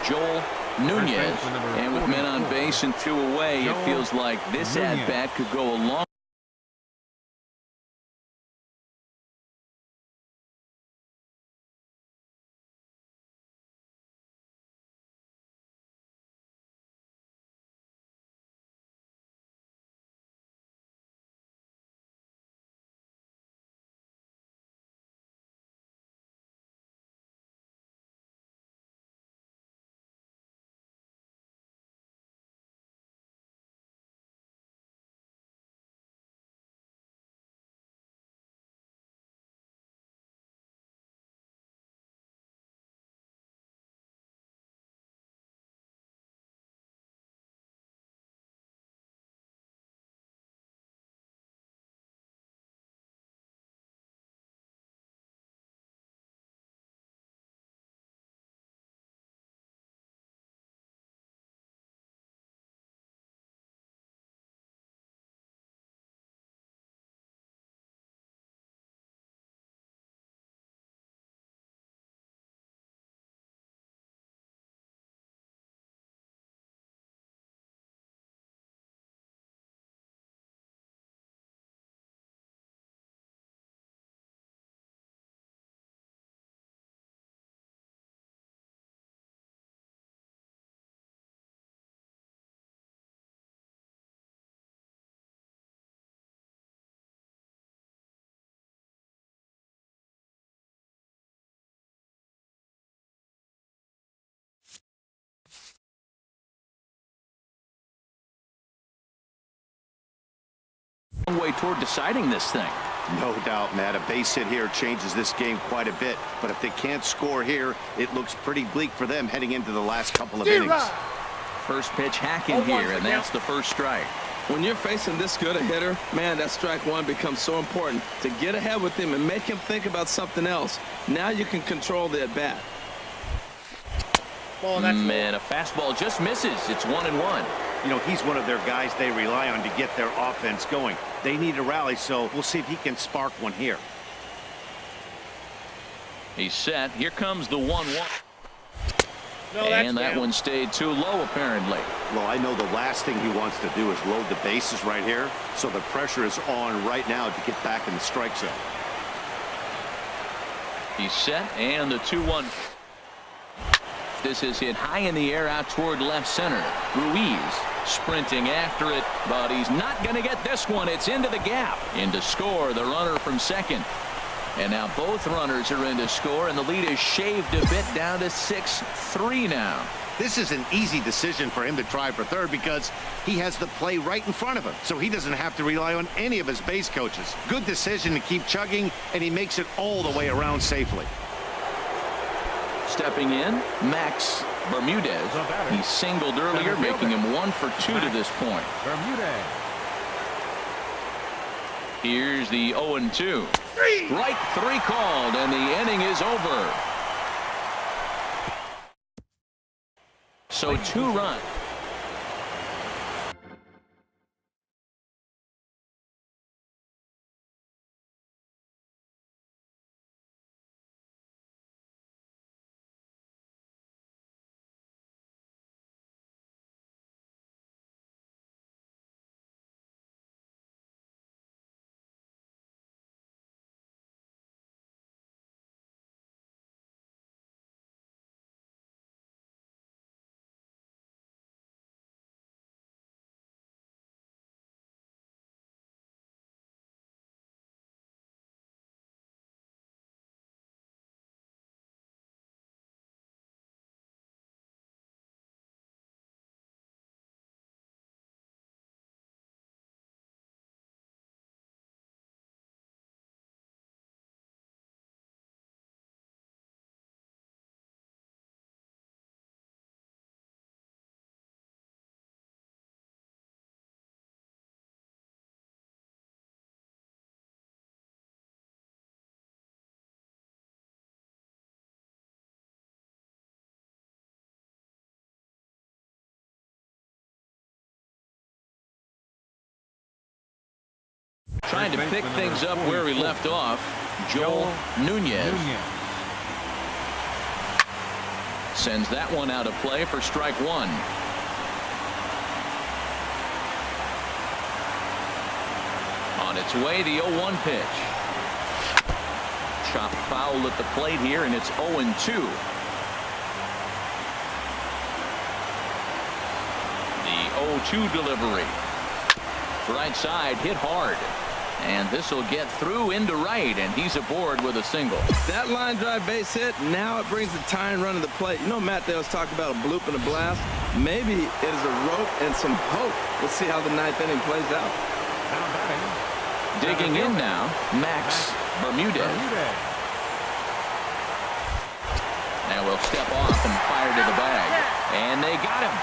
Joel Nunez. And with men on base and 2 away, it feels like this at-bat could go a long way toward deciding this thing. No doubt, Matt. A base hit here changes this game quite a bit. But if they can't score here, it looks pretty bleak for them heading into the last couple of innings. First pitch hacking here, and that's the first strike. When you're facing this good a hitter, man, that strike one becomes so important to get ahead with him and make him think about something else. Now you can control the at-bat. Man, a fastball just misses. It's 1-1. You know, he's one of their guys they rely on to get their offense going. They need a rally, so we'll see if he can spark one here. He's set. Here comes the 1-1. And that one stayed too low, apparently. Well, I know the last thing he wants to do is load the bases right here, so the pressure is on right now to get back in the strike zone. He's set, and the 2-1. This is hit high in the air out toward left center. Ruiz sprinting after it, but he's not going to get this one. It's into the gap. In to score, the runner from second. And now both runners are in to score, and the lead is shaved a bit down to 6-3 now. This is an easy decision for him to try for third because he has the play right in front of him, so he doesn't have to rely on any of his base coaches. Good decision to keep chugging, and he makes it all the way around safely. Stepping in, Max Bermudez. He singled earlier, making him 1 for 2 to this point. Bermudez. Here's the 0-2. Strike 3 called, and the inning is over. So 2 runs. Trying to pick things up where he left off, Joel Nunez. Sends that one out of play for strike one. On its way, the 0-1 pitch. Chopped foul at the plate here, and it's 0-2. The 0-2 delivery. Right side, hit hard. And this will get through into right, and he's aboard with a single. That line drive base hit, now it brings the tying run to the plate. You know, Matt, they was talking about a bloop and a blast. Maybe it is a rope and some hope. We'll see how the ninth inning plays out. Digging in now, Max Bermudez. Now we'll step off and fire to the bag. And they got him.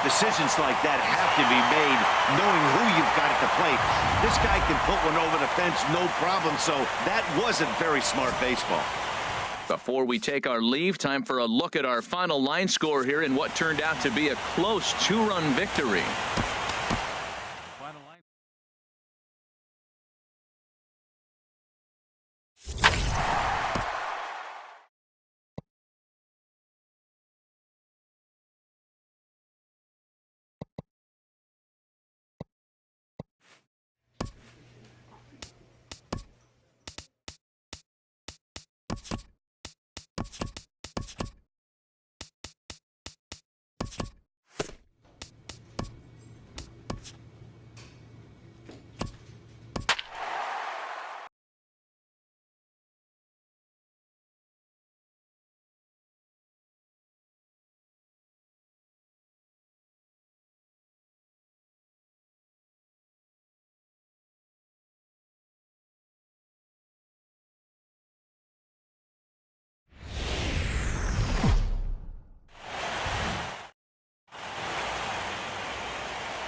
Decisions like that have to be made knowing who you've got at the plate. This guy can put one over the fence, no problem, so that wasn't very smart baseball. Before we take our leave, time for a look at our final line score here in what turned out to be a close two-run victory.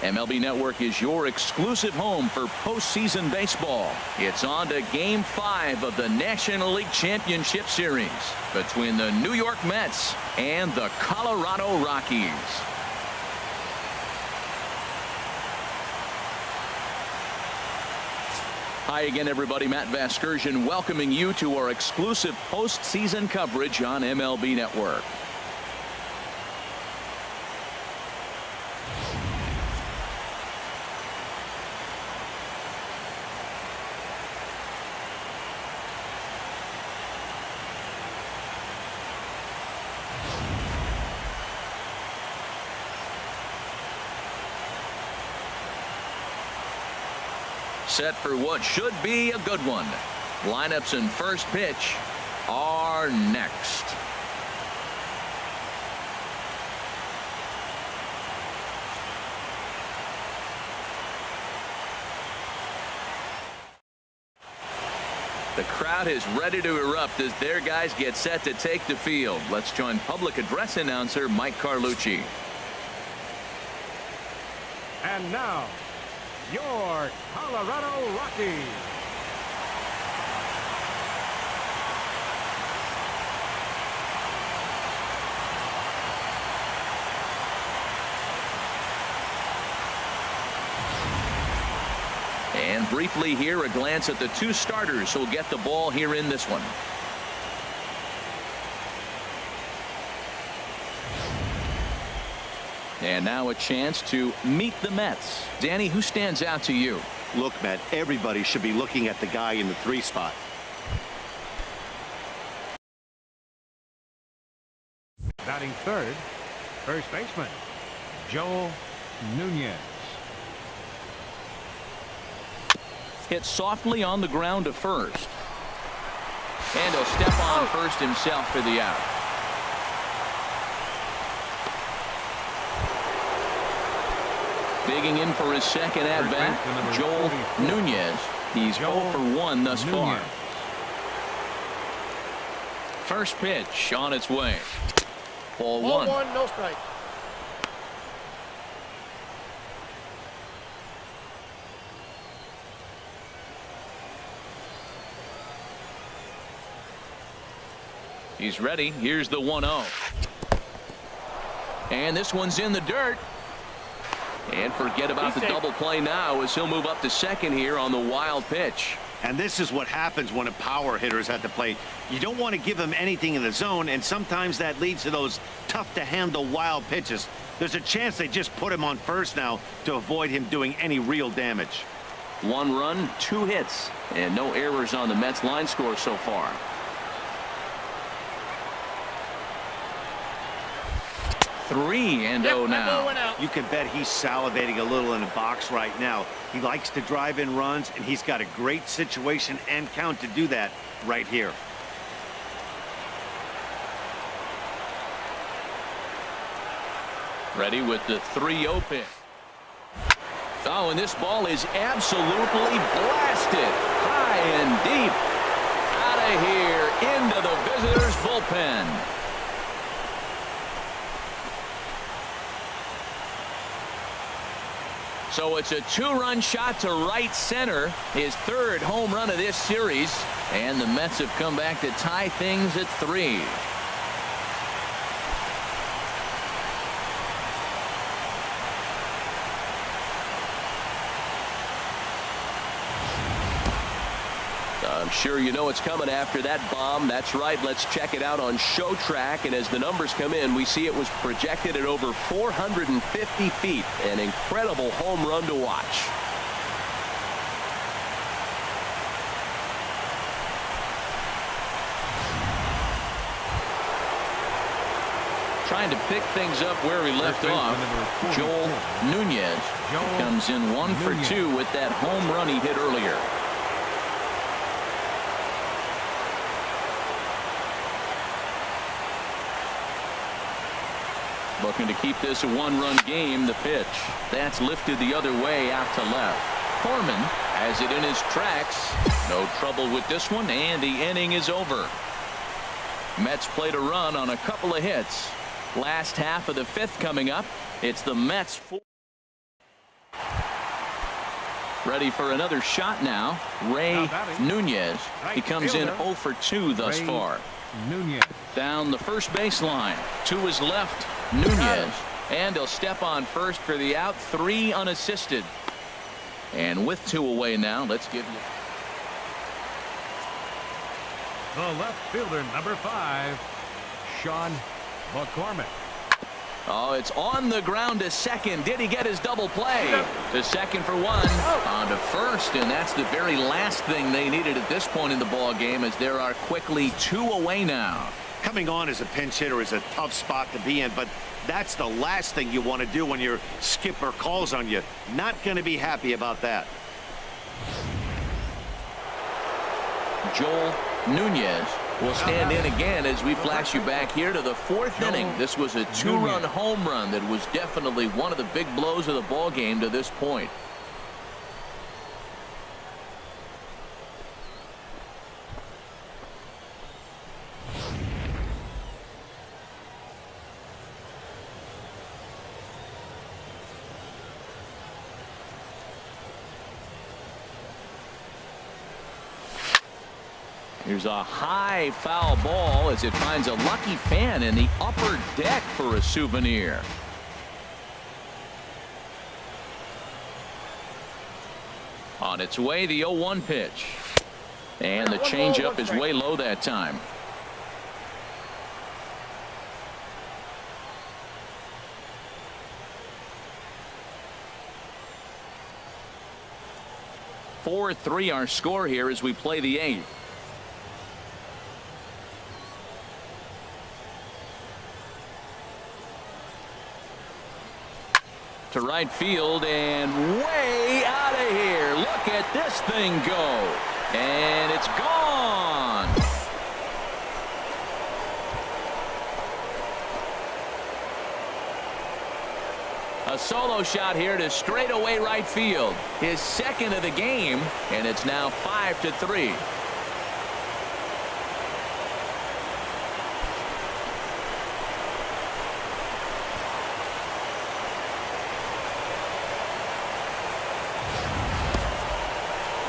MLB Network is your exclusive home for postseason baseball. It's on to Game 5 of the National League Championship Series between the New York Mets and the Colorado Rockies. Hi again, everybody. Matt Vasgersian welcoming you to our exclusive postseason coverage on MLB Network. Set for what should be a good one. Lineups and first pitch are next. The crowd is ready to erupt as their guys get set to take the field. Let's join public address announcer Mike Carlucci. And now, your Colorado Rockies. And briefly here, a glance at the two starters who'll get the ball here in this one. And now a chance to meet the Mets. Danny, who stands out to you? Look, Matt, everybody should be looking at the guy in the 3 spot. Batting third, first baseman, Joel Nunez. Hit softly on the ground to first. And he'll step on first himself for the out. Digging in for his second at-bat, Joel Nunez. He's 0 for 1 thus far. First pitch on its way. Ball one. 1, no strike. He's ready. Here's the 1-0. And this one's in the dirt. And forget about the double play now as he'll move up to second here on the wild pitch. And this is what happens when a power hitter is at the plate. You don't want to give him anything in the zone, and sometimes that leads to those tough-to-handle wild pitches. There's a chance they just put him on first now to avoid him doing any real damage. 1 run, 2 hits, and no errors on the Mets line score so far. 3-0 now. You can bet he's salivating a little in the box right now. He likes to drive in runs, and he's got a great situation and count to do that right here. Ready with the 3-0 pitch. Oh, and this ball is absolutely blasted high and deep. Out of here into the visitors' bullpen. So it's a 2-run shot to right center, his 3rd home run of this series, and the Mets have come back to tie things at 3. I'm sure you know it's coming after that bomb. That's right. Let's check it out on Show Track. And as the numbers come in, we see it was projected at over 450 feet. An incredible home run to watch. Trying to pick things up where we left off. Joel Nunez comes in 1 for 2 with that home run he hit earlier. Looking to keep this a 1-run game. The pitch that's lifted the other way out to left. Foreman has it in his tracks. No trouble with this one, and the inning is over. Mets played a run on a couple of hits. Last half of the 5th coming up. It's the Mets. Ready for another shot now. Ray Nunez. He comes in 0 for 2 thus far. Nunez. Down the first baseline. To his left, Nunez. And he'll step on first for the out. 3 unassisted. And with 2 away now, let's give you The left fielder, number 5, Sean McCormick. Oh, it's on the ground to second. Did he get his double play? To second for 1. On to first, and that's the very last thing they needed at this point in the ball game, as there are quickly 2 away now. Coming on as a pinch hitter is a tough spot to be in, but that's the last thing you want to do when your skipper calls on you. Not going to be happy about that. Joel Nunez will stand in again as we flash you back here to the 4th inning. This was a 2-run home run that was definitely one of the big blows of the ball game to this point. Here's a high foul ball as it finds a lucky fan in the upper deck for a souvenir. On its way, the 0-1 pitch. And the changeup is way low that time. Four 4-3 our score here as we play the 8th. To right field and way out of here. Look at this thing go. And it's gone. A solo shot here to straightaway right field. His 2nd of the game, and it's now 5-3.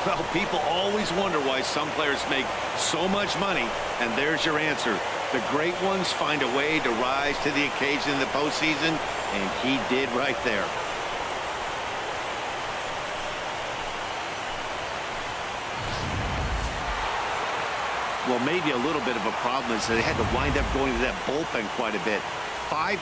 Well, people always wonder why some players make so much money, and there's your answer. The great ones find a way to rise to the occasion in the postseason, and he did right there. Well, maybe a little bit of a problem is that they had to wind up going to that bullpen quite a bit. 5